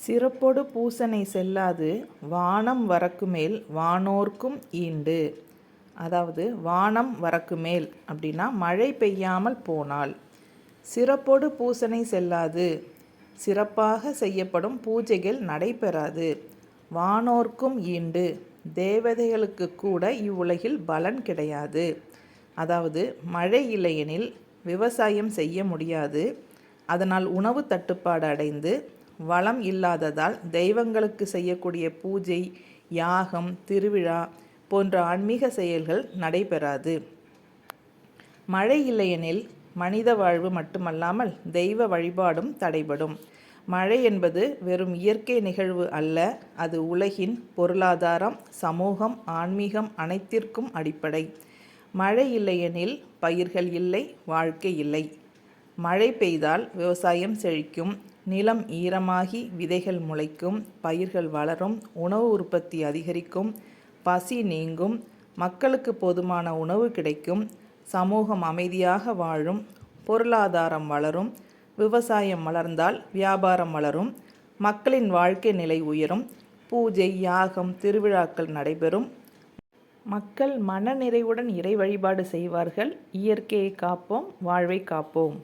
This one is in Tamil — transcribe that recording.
சிறப்பொடு பூசனை செல்லாது வானம் வரக்குமேல் வானோர்க்கும் ஈண்டு. அதாவது வானம் வரக்குமேல் அப்படின்னா மழை பெய்யாமல் போனால். சிறப்பொடு பூசனை செல்லாது, சிறப்பாக செய்யப்படும் பூஜைகள் நடைபெறாது. வானோர்க்கும் ஈண்டு, தேவதைகளுக்கு கூட இவ்வுலகில் பலன் கிடையாது. அதாவது மழை இல்லையெனில் விவசாயம் செய்ய முடியாது. அதனால் உணவு தட்டுப்பாடு அடைந்து வளம் இல்லாததால் தெய்வங்களுக்கு செய்யக்கூடிய பூஜை, யாகம், திருவிழா போன்ற ஆன்மீக செயல்கள் நடைபெறாது. மழை இல்லையெனில் மனித வாழ்வு மட்டுமல்லாமல் தெய்வ வழிபாடும் தடைபடும். மழை என்பது வெறும் இயற்கை நிகழ்வு அல்ல, அது உலகின் பொருளாதாரம், சமூகம், ஆன்மீகம் அனைத்திற்கும் அடிப்படை. மழை இல்லையெனில் பயிர்கள் இல்லை, வாழ்க்கை இல்லை. மழை பெய்தால் விவசாயம் செழிக்கும், நிலம் ஈரமாகி விதைகள் முளைக்கும், பயிர்கள் வளரும், உணவு உற்பத்தி அதிகரிக்கும், பசி நீங்கும், மக்களுக்கு போதுமான உணவு கிடைக்கும், சமூகம் அமைதியாக வாழும், பொருளாதாரம் வளரும், விவசாயம் வளர்ந்தால் வியாபாரம் வளரும், மக்களின் வாழ்க்கை நிலை உயரும், பூஜை, யாகம், திருவிழாக்கள் நடைபெறும், மக்கள் மன நிறைவுடன் இறை வழிபாடு செய்வார்கள். இயற்கையை காப்போம், வாழ்வை காப்போம்.